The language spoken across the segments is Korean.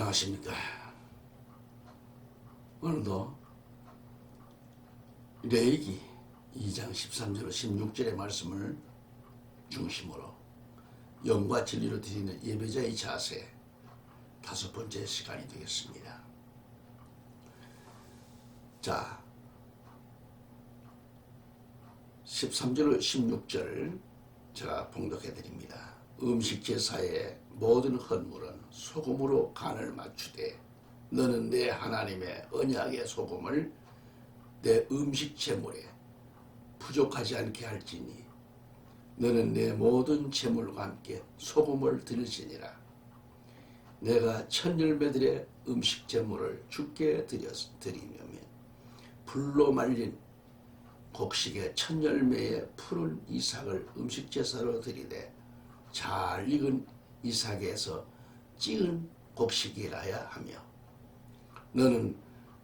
안녕하십니까. 오늘도 레위기 2장 13절 16절의 말씀을 중심으로 영과 진리로 드리는 예배자의 자세 5번째 시간이 되겠습니다. 자, 13절 16절 제가 봉독해 드립니다. 음식 제사의 모든 헌물은 소금으로 간을 맞추되 너는 내 하나님의 언약의 소금을 내 음식 제물에 부족하지 않게 할지니 너는 내 모든 제물과 함께 소금을 드릴지니라. 내가 첫 열매들의 음식 제물을 주께 드리면 불로 말린 곡식의 첫 열매의 푸른 이삭을 음식 제사로 드리되 잘 익은 이삭에서 찌은 곡식이라야 하며 너는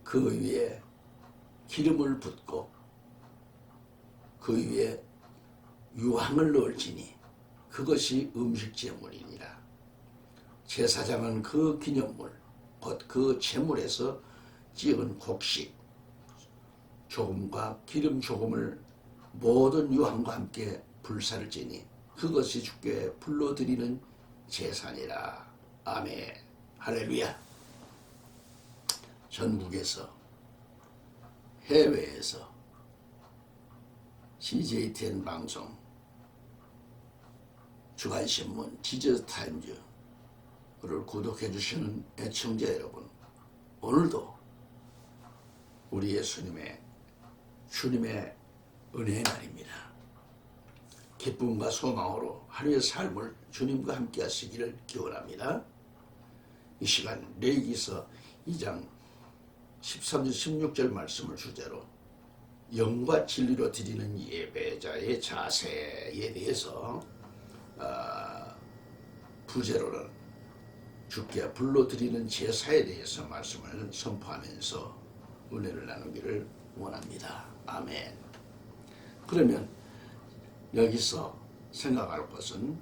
그 위에 기름을 붓고 그 위에 유황을 넣을지니 그것이 음식 제물이니라. 제사장은 그 기념물 곧 그 제물에서 찌은 곡식 조금과 기름 조금을 모든 유황과 함께 불사를 지니 그것이 주께 불러드리는 제사니라. 아멘. 할렐루야. 전국에서 해외에서 CJTN 방송, 주간신문, 지저스타임즈를 구독해 주시는 애청자 여러분, 오늘도 우리 예수님의 주님의 은혜의 날입니다. 기쁨과 소망으로 하루의 삶을 주님과 함께 하시기를 기원합니다. 이 시간 레위기서 2장 13절 16절 말씀을 주제로 영과 진리로 드리는 예배자의 자세에 대해서 부제로는 주께 불러드리는 제사에 대해서 말씀을 선포하면서 은혜를 나누기를 원합니다. 아멘. 그러면 여기서 생각할 것은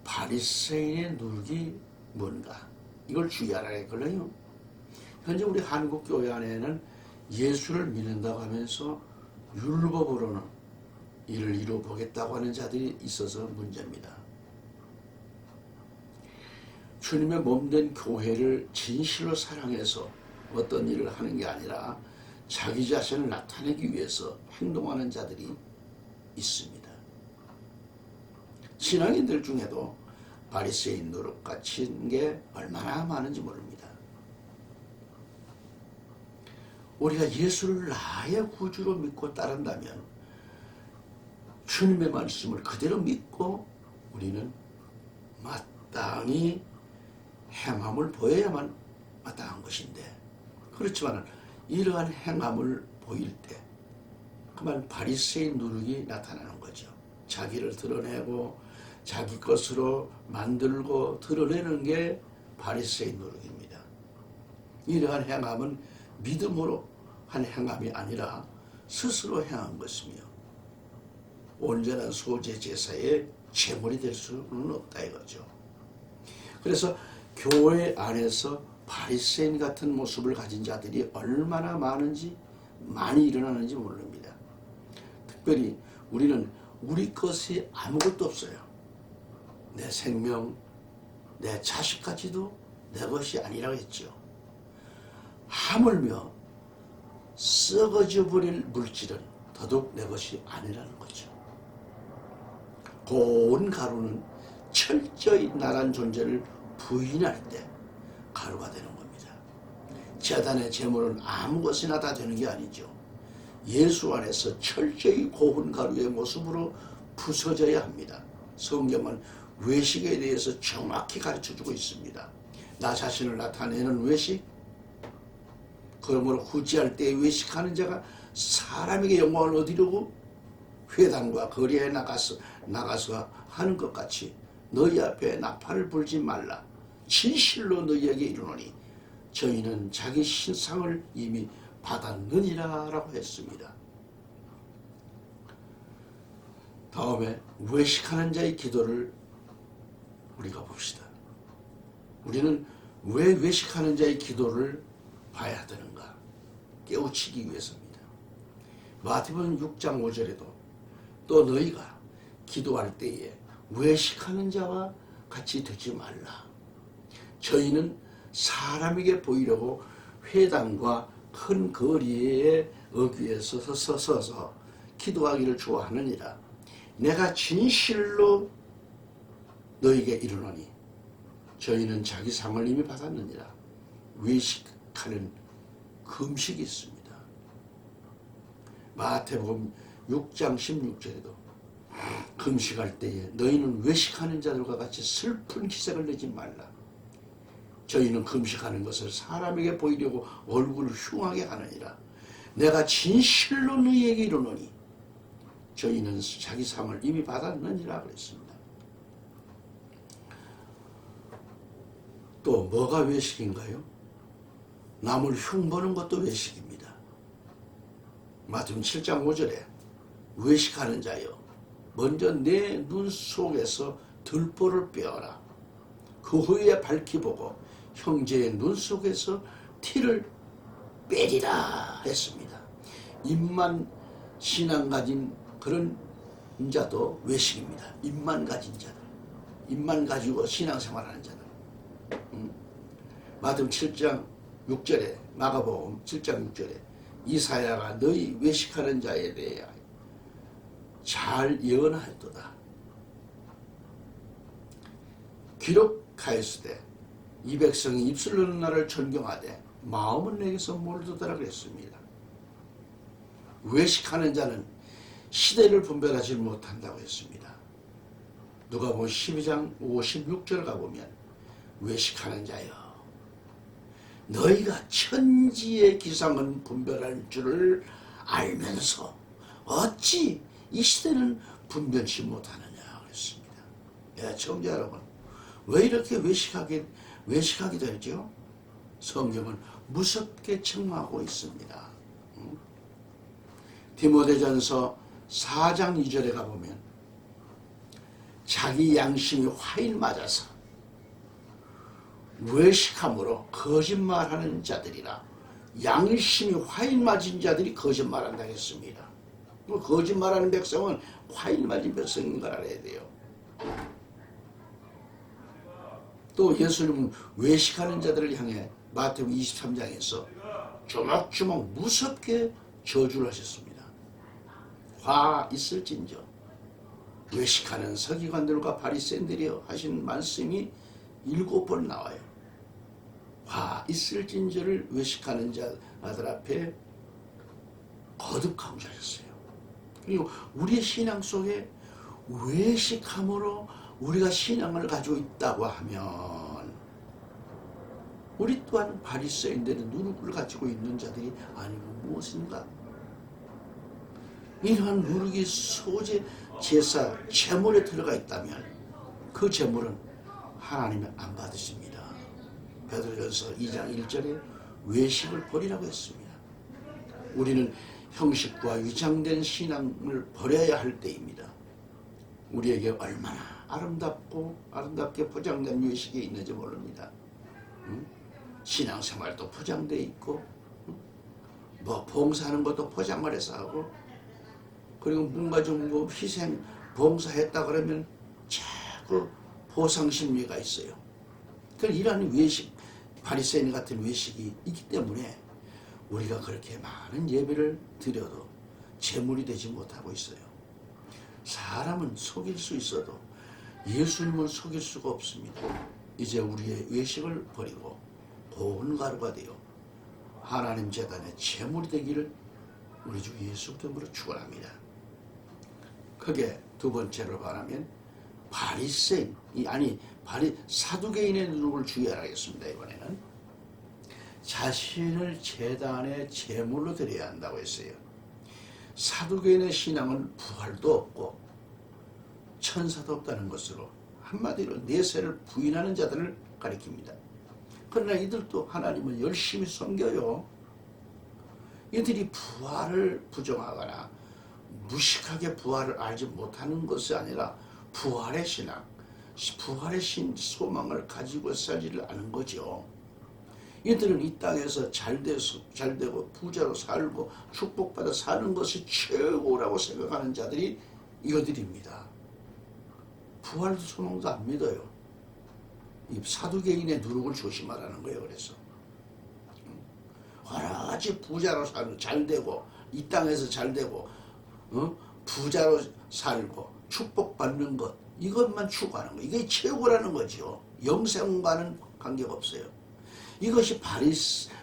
바리새인의 누룩이 뭔가, 이걸 주의하라겠걸요. 현재 우리 한국 교회 안에는 예수를 믿는다고 하면서 율법으로는 이를 이루어보겠다고 하는 자들이 있어서 문제입니다. 주님의 몸된 교회를 진실로 사랑해서 어떤 일을 하는 게 아니라 자기 자신을 나타내기 위해서 행동하는 자들이 있습니다. 신앙인들 중에도 바리새인 노릇 같은 게 얼마나 많은지 모릅니다. 우리가 예수를 나의 구주로 믿고 따른다면 주님의 말씀을 그대로 믿고 우리는 마땅히 행함을 보여야만 마땅한 것인데, 그렇지만 이러한 행함을 보일 때 그만 바리새인 누룩이 나타나는 거죠. 자기를 드러내고 자기 것으로 만들고 드러내는 게 바리새인 노릇입니다. 이러한 행함은 믿음으로 한 행함이 아니라 스스로 행한 것이며 온전한 소재 제사의 제물이 될 수는 없다 이거죠. 그래서 교회 안에서 바리새인 같은 모습을 가진 자들이 얼마나 많이 일어나는지 모릅니다. 특별히 우리는 우리 것이 아무것도 없어요. 내 생명, 내 자식까지도 내 것이 아니라고 했죠. 하물며 썩어져 버릴 물질은 더더욱 내 것이 아니라는 거죠. 고운 가루는 철저히 나란 존재를 부인할 때 가루가 되는 겁니다. 제단의 제물은 아무 것이나 다 되는 게 아니죠. 예수 안에서 철저히 고운 가루의 모습으로 부서져야 합니다. 성경은 외식에 대해서 정확히 가르쳐주고 있습니다. 나 자신을 나타내는 외식, 그러므로 후지할 때 외식하는 자가 사람에게 영광을 얻으려고 회당과 거리에 나가서 하는 것 같이 너희 앞에 나팔을 불지 말라. 진실로 너희에게 이르노니 저희는 자기 신상을 이미 받았느니라 라고 했습니다. 다음에 외식하는 자의 기도를 우리가 봅시다. 우리는 왜 외식하는 자의 기도를 봐야 되는가? 깨우치기 위해서입니다. 마태복음 6장 5절에도 또 너희가 기도할 때에 외식하는 자와 같이 되지 말라. 저희는 사람에게 보이려고 회당과 큰 거리에 어귀에서 서서 기도하기를 좋아하느니라. 내가 진실로 너희에게 이르노니 저희는 자기 상을 이미 받았느니라. 외식하는 금식이 있습니다. 마태복음 6장 16절에도 금식할 때에 너희는 외식하는 자들과 같이 슬픈 기색을 내지 말라. 저희는 금식하는 것을 사람에게 보이려고 얼굴을 흉하게 하느니라. 내가 진실로 너희에게 이르노니 저희는 자기 상을 이미 받았느니라 그랬습니다. 또 뭐가 외식인가요? 남을 흉보는 것도 외식입니다. 마태복음 7장 5절에 외식하는 자여 먼저 내 눈 속에서 들보를 빼어라. 그 후에 밝히 보고 형제의 눈 속에서 티를 빼리라 했습니다. 입만 신앙 가진 그런 자도 외식입니다. 입만 가진 자들, 입만 가지고 신앙생활하는 자들. 마태복음 7장 6절에 마가복음 7장 6절에 이사야가 너희 외식하는 자에 대해 잘 예언하였도다. 기록하였으되 이 백성이 입술로는 나를 존경하되 마음은 내게서 멀도다라 그랬습니다. 외식하는 자는 시대를 분별하지 못한다고 했습니다. 누가복음 12장 56절 가보면 외식하는 자여 너희가 천지의 기상은 분별할 줄을 알면서 어찌 이 시대는 분별치 못하느냐 그랬습니다. 청자 여러분, 왜 이렇게 외식하게 되죠? 성경은 무섭게 책망하고 있습니다. 디모데전서 4장 2절에 가보면 자기 양심이 화인 맞아서 외식함으로 거짓말하는 자들이라. 양심이 화인 맞은 자들이 거짓말한다 했습니다. 거짓말하는 백성은 화인 맞은 백성인 걸 알아야 돼요. 또 예수님은 외식하는 자들을 향해 마태복음 23장에서 조목조목 무섭게 저주를 하셨습니다. 화 있을진저 외식하는 서기관들과 바리새인들이여 하신 말씀이 7번 나와요. 화 있을진저를 외식하는 자들 앞에 거듭 강조하셨어요. 그리고 우리의 신앙 속에 외식함으로 우리가 신앙을 가지고 있다고 하면 우리 또한 바리새인들의 누룩을 가지고 있는 자들이 아니면 무엇인가? 이러한 누룩이 소재 제사 제물에 들어가 있다면 그 제물은 하나님이 안 받으십니다. 베드로전서 2장 1절에 외식을 버리라고 했습니다. 우리는 형식과 위장된 신앙을 버려야 할 때입니다. 우리에게 얼마나 아름답게 포장된 외식이 있는지 모릅니다. 신앙생활도 포장되어 있고 뭐 봉사하는 것도 포장을 해서 하고 그리고 뭔가 좀 희생 봉사했다 그러면 자꾸 보상심리가 있어요. 그러니까 이러한 외식, 바리새인 같은 외식이 있기 때문에 우리가 그렇게 많은 예배를 드려도 제물이 되지 못하고 있어요. 사람은 속일 수 있어도 예수님은 속일 수가 없습니다. 이제 우리의 외식을 버리고 고운 가루가 되어 하나님 제단의 제물이 되기를 우리 주 예수 그리스도로 축원합니다. 크게 두 번째로 말하면 사두개인의 누룩을 주의하라겠습니다. 이번에는 자신을 제단의 제물로 드려야 한다고 했어요. 사두개인의 신앙은 부활도 없고 천사도 없다는 것으로 한마디로 내세를 부인하는 자들을 가리킵니다. 그러나 이들도 하나님을 열심히 섬겨요. 이들이 부활을 부정하거나 무식하게 부활을 알지 못하는 것이 아니라 부활의 신앙, 부활의 소망을 가지고 살지를 않은 거죠. 이들은 이 땅에서 잘되고 부자로 살고 축복받아 사는 것이 최고라고 생각하는 자들이 이것들입니다. 부활도 소망도 안 믿어요. 이 사두개인의 누룩을 조심하라는 거예요. 그래서 여러 가지 부자로 사는, 잘되고 이 땅에서 잘되고 부자로 살고 축복받는 것, 이것만 추구하는 거, 이게 최고라는 거죠. 영생과는 관계가 없어요. 이것이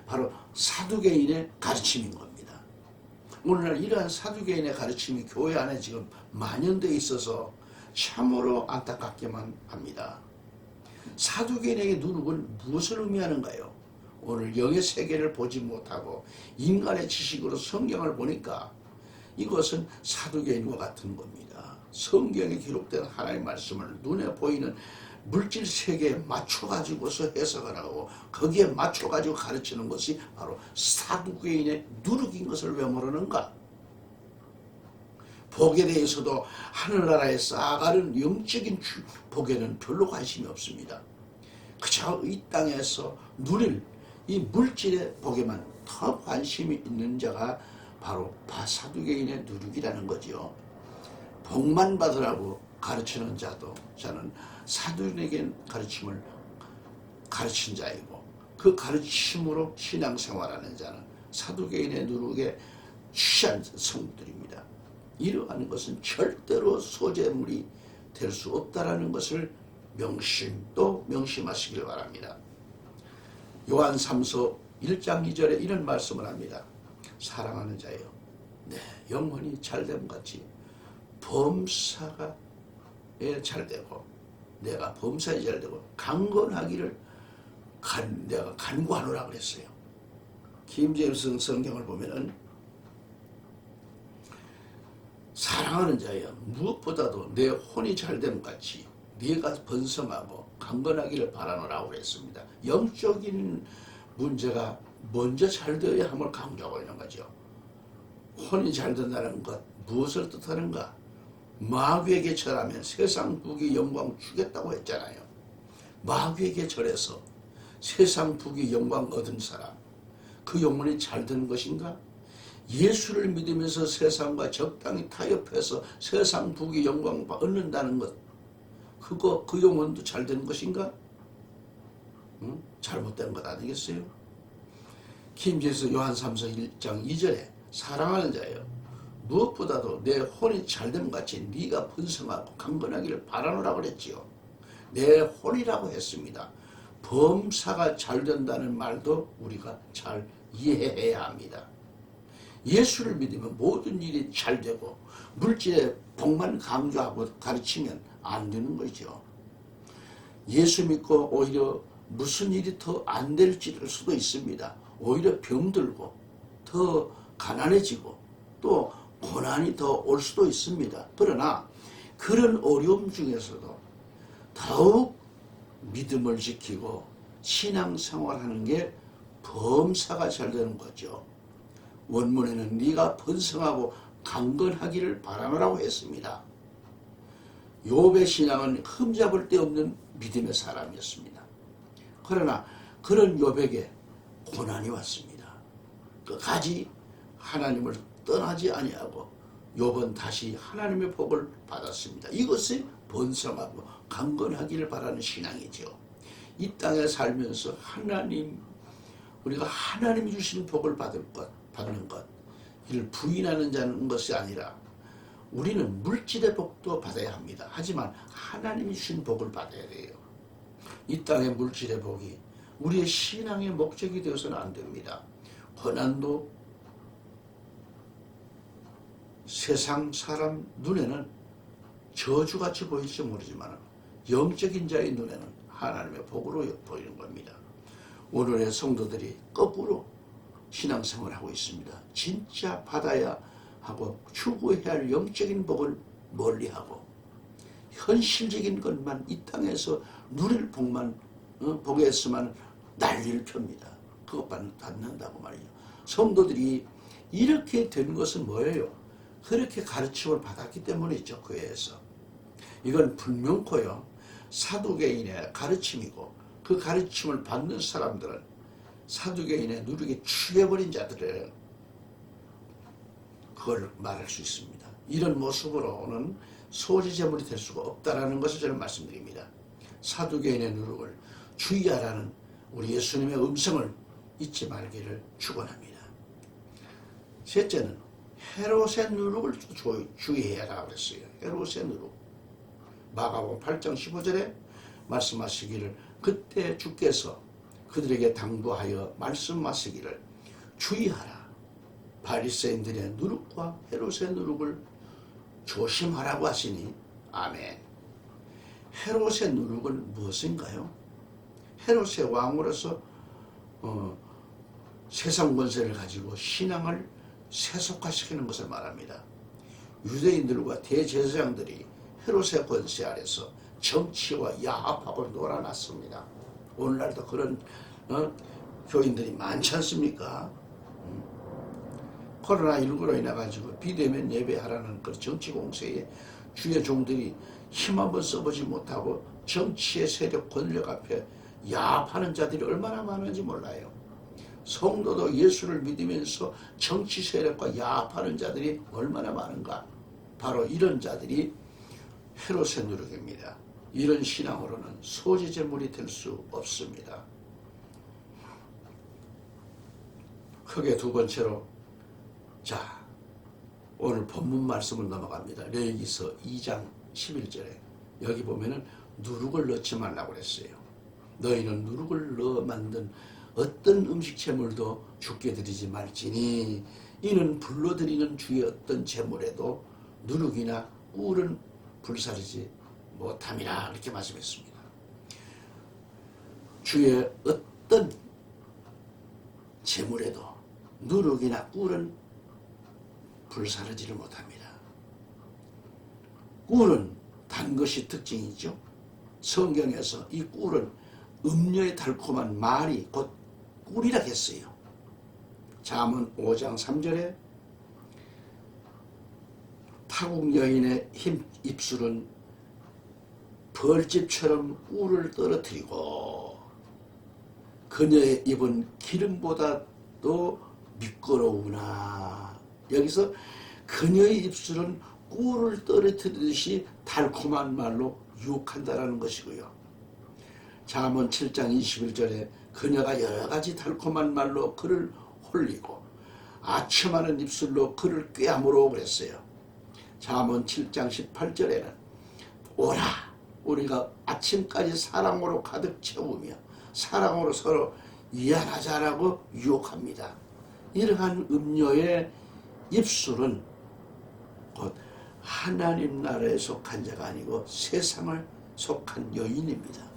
바로 사두개인의 가르침인 겁니다. 오늘날 이러한 사두개인의 가르침이 교회 안에 지금 만연되어 있어서 참으로 안타깝게만 합니다. 사두개인에게 누룩은 무엇을 의미하는가요? 오늘 영의 세계를 보지 못하고 인간의 지식으로 성경을 보니까 이것은 사두개인과 같은 겁니다. 성경에 기록된 하나님의 말씀을 눈에 보이는 물질 세계에 맞춰가지고서 해석을 하고 거기에 맞춰가지고 가르치는 것이 바로 사두개인의 누룩인 것을 왜 모르는가? 복에 대해서도 하늘나라에 쌓아가는 영적인 복에는 별로 관심이 없습니다. 그저 이 땅에서 누릴 이 물질의 복에만 더 관심이 있는 자가 바로 사두개인의 누룩이라는 거죠. 복만 받으라고 가르치는 자는 사두개인 가르침을 가르친 자이고, 그 가르침으로 신앙생활하는 자는 사두개인의 누룩에 취한 성들입니다. 이러한 것은 절대로 소재물이 될 수 없다라는 것을 명심하시길 바랍니다. 요한 3서 1장 2절에 이런 말씀을 합니다. 사랑하는 자여, 내 영혼이 잘됨 같이 범사가 잘되고 내가 범사에 잘되고 강건하기를 내가 간구하노라 그랬어요. 김제일성 성경을 보면은 사랑하는 자여, 무엇보다도 내 혼이 잘됨 같이 네가 번성하고 강건하기를 바라노라고 그랬습니다. 영적인 문제가 먼저 잘 되어야 함을 강조하고 있는 거죠. 혼이 잘 된다는 것, 무엇을 뜻하는가? 마귀에게 절하면 세상 부귀 영광 주겠다고 했잖아요. 마귀에게 절해서 세상 부귀 영광 얻은 사람, 그 영혼이 잘 되는 것인가? 예수를 믿으면서 세상과 적당히 타협해서 세상 부귀 영광 얻는다는 것, 그 영혼도 잘 되는 것인가? 잘못된 것 아니겠어요? 김제에서 요한 3서 1장 2절에 사랑하는 자여, 무엇보다도 내 혼이 잘됨 같이 네가 번성하고 강건하기를 바라노라고 그랬지요. 내 혼이라고 했습니다. 범사가 잘 된다는 말도 우리가 잘 이해해야 합니다. 예수를 믿으면 모든 일이 잘 되고 물질의 복만 강조하고 가르치면 안 되는 거죠. 예수 믿고 오히려 무슨 일이 더 안 될 수도 있습니다. 오히려 병들고 더 가난해지고 또 고난이 더 올 수도 있습니다. 그러나 그런 어려움 중에서도 더욱 믿음을 지키고 신앙생활하는 게 범사가 잘 되는 거죠. 원문에는 네가 번성하고 강건하기를 바라노라고 했습니다. 욥의 신앙은 흠잡을 데 없는 믿음의 사람이었습니다. 그러나 그런 욥에게 고난이 왔습니다. 끝까지 하나님을 떠나지 아니하고 욥은 다시 하나님의 복을 받았습니다. 이것이 번성하고 강건하기를 바라는 신앙이죠. 이 땅에 살면서 우리가 하나님이 주신 복을 받는 것, 이를 부인하는 자는 것이 아니라 우리는 물질의 복도 받아야 합니다. 하지만 하나님이 주신 복을 받아야 돼요. 이 땅의 물질의 복이 우리의 신앙의 목적이 되어서는 안 됩니다. 고난도 세상 사람 눈에는 저주같이 보일지 모르지만 영적인 자의 눈에는 하나님의 복으로 보이는 겁니다. 오늘의 성도들이 거꾸로 신앙생활을 하고 있습니다. 진짜 받아야 하고 추구해야 할 영적인 복을 멀리하고 현실적인 것만 이 땅에서 누릴 복만 복에서만 난리를 펴니다. 그것 받는다고 말이죠. 성도들이 이렇게 된 것은 뭐예요? 그렇게 가르침을 받았기 때문이죠. 교회에서. 이건 분명코요. 사두개인의 가르침이고 그 가르침을 받는 사람들은 사두개인의 누룩에 취해버린 자들을 그걸 말할 수 있습니다. 이런 모습으로는 소지제물이 될 수가 없다라는 것을 저는 말씀드립니다. 사두개인의 누룩을 주의하라는 우리 예수님의 음성을 잊지 말기를 축원합니다. 셋째는 헤롯의 누룩을 주의해라 그랬어요. 헤롯의 누룩. 마가복음 8장 15절에 말씀하시기를 그때 주께서 그들에게 당부하여 말씀하시기를 주의하라. 바리새인들의 누룩과 헤롯의 누룩을 조심하라고 하시니 아멘. 헤롯의 누룩은 무엇인가요? 헤롯의 왕으로서 세상 권세를 가지고 신앙을 세속화시키는 것을 말합니다. 유대인들과 대제사장들이 헤롯의 권세 아래서 정치와 야합하고 놀아났습니다. 오늘날도 그런 교인들이 많지 않습니까? 코로나19로 인해 가지고 비대면 예배하라는 그 정치 공세에 주의 종들이 힘 한번 써보지 못하고 정치의 세력 권력 앞에 야합하는 자들이 얼마나 많은지 몰라요. 성도도 예수를 믿으면서 정치 세력과 야합하는 자들이 얼마나 많은가. 바로 이런 자들이 헤롯의 누룩입니다. 이런 신앙으로는 소지제물이 될 수 없습니다. 크게 두 번째로, 자, 오늘 본문 말씀을 넘어갑니다. 레위기서 2장 11절에 여기 보면은 누룩을 넣지 말라고 그랬어요. 너희는 누룩을 넣어 만든 어떤 음식 제물도 주께 드리지 말지니 이는 불로 드리는 주의 어떤 제물에도 누룩이나 꿀은 불사르지 못함이라 이렇게 말씀했습니다. 주의 어떤 제물에도 누룩이나 꿀은 불사르지를 못합니다. 꿀은 단 것이 특징이죠. 성경에서 이 꿀은 음료의 달콤한 말이 곧 꿀이라 했어요. 잠언 5장 3절에 타국 여인의 입술은 벌집처럼 꿀을 떨어뜨리고 그녀의 입은 기름보다도 미끄러우나. 여기서 그녀의 입술은 꿀을 떨어뜨리듯이 달콤한 말로 유혹한다라는 것이고요. 잠언 7장 21절에 그녀가 여러 가지 달콤한 말로 그를 홀리고 아첨하는 입술로 그를 꾀아물어 그랬어요. 잠언 7장 18절에는 오라 우리가 아침까지 사랑으로 가득 채우며 사랑으로 서로 위안하자라고 유혹합니다. 이러한 음료의 입술은 곧 하나님 나라에 속한 자가 아니고 세상을 속한 여인입니다.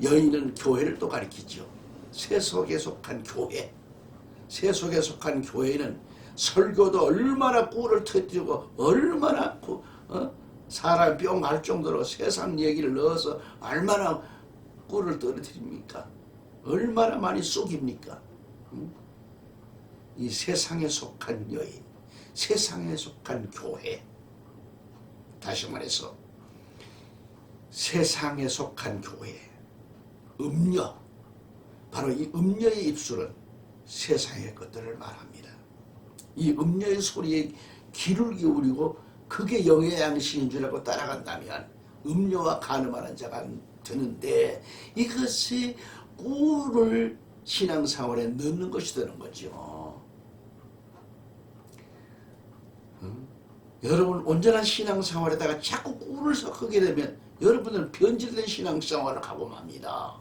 여인은 교회를 또 가리키죠. 세속에 속한 교회. 세속에 속한 교회는 설교도 얼마나 꿀을 터뜨리고 얼마나 사람 뿅 갈 정도로 세상 얘기를 넣어서 얼마나 꿀을 떨어뜨립니까? 얼마나 많이 쏘깁니까? 이 세상에 속한 여인, 세상에 속한 교회. 다시 말해서 세상에 속한 교회, 음료. 바로 이 음료의 입술은 세상의 것들을 말합니다. 이 음료의 소리에 귀를 기울이고 그게 영의 양식인 줄 알고 따라간다면 음료와 간음하는 자가 되는데 이것이 꿀을 신앙생활에 넣는 것이 되는 거죠. 여러분 온전한 신앙생활에다가 자꾸 꿀을 섞게 되면 여러분은 변질된 신앙생활을 하고 맙니다.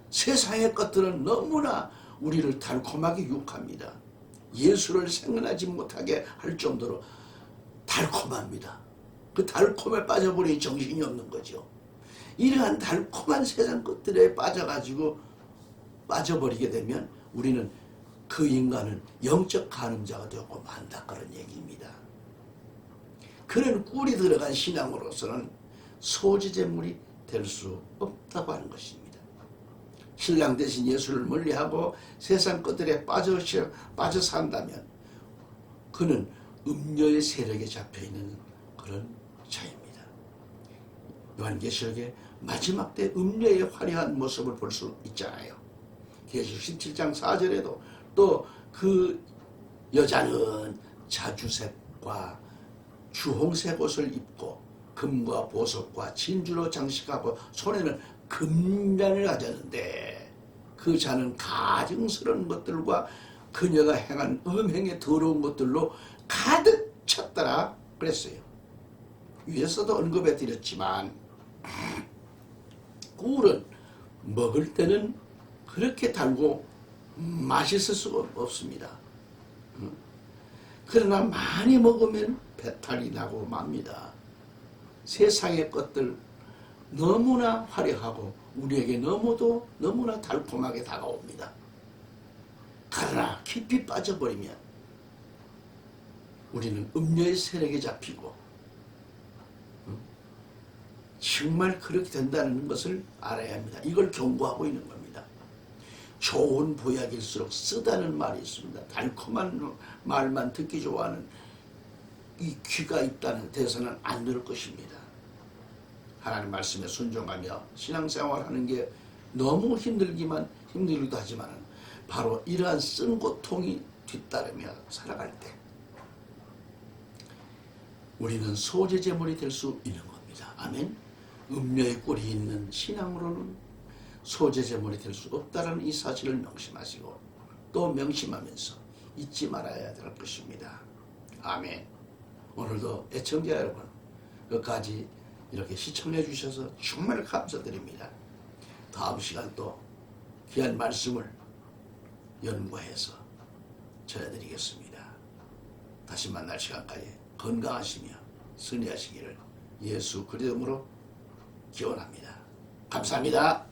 세상의 것들은 너무나 우리를 달콤하게 유혹합니다. 예수를 생각하지 못하게 할 정도로 달콤합니다. 그 달콤에 빠져버리니 정신이 없는 거죠. 이러한 달콤한 세상 것들에 빠져버리게 되면 우리는 그 인간은 영적 간음자가 되고 만다 그런 얘기입니다. 그런 꿀이 들어간 신앙으로서는 소지제물이 될 수 없다고 하는 것입니다. 신랑 대신 예수를 멀리하고 세상 것들에 빠져 산다면 그는 음료의 세력에 잡혀있는 그런 자입니다. 요한계시록에 마지막 때 음녀의 화려한 모습을 볼 수 있잖아요. 계시록 17장 4절에도 또 그 여자는 자주색과 주홍색 옷을 입고 금과 보석과 진주로 장식하고 손에는 금잔을 가졌는데 그 잔은 가증스러운 것들과 그녀가 행한 음행의 더러운 것들로 가득 찼더라 그랬어요. 위에서도 언급해 드렸지만 꿀은 먹을 때는 그렇게 달고 맛있을 수가 없습니다. 그러나 많이 먹으면 배탈이 나고 맙니다. 세상의 것들 너무나 화려하고 우리에게 너무나 달콤하게 다가옵니다. 그러나 깊이 빠져버리면 우리는 음녀의 세력에 잡히고 정말 그렇게 된다는 것을 알아야 합니다. 이걸 경고하고 있는 겁니다. 좋은 보약일수록 쓰다는 말이 있습니다. 달콤한 말만 듣기 좋아하는 이 귀가 있다는 데서는 안 들을 것입니다. 하나님 말씀에 순종하며 신앙생활하는 게 너무 힘들기도 하지만 바로 이러한 쓴 고통이 뒤따르며 살아갈 때 우리는 소재제물이 될 수 있는 겁니다. 아멘. 음료의 꿀이 있는 신앙으로는 소재제물이 될 수 없다는 이 사실을 명심하시고 또 명심하면서 잊지 말아야 될 것입니다. 아멘. 오늘도 애청자 여러분 끝까지 이렇게 시청해 주셔서 정말 감사드립니다. 다음 시간 또 귀한 말씀을 연구해서 전해드리겠습니다. 다시 만날 시간까지 건강하시며 승리하시기를 예수 그리스도 이름으로 기원합니다. 감사합니다.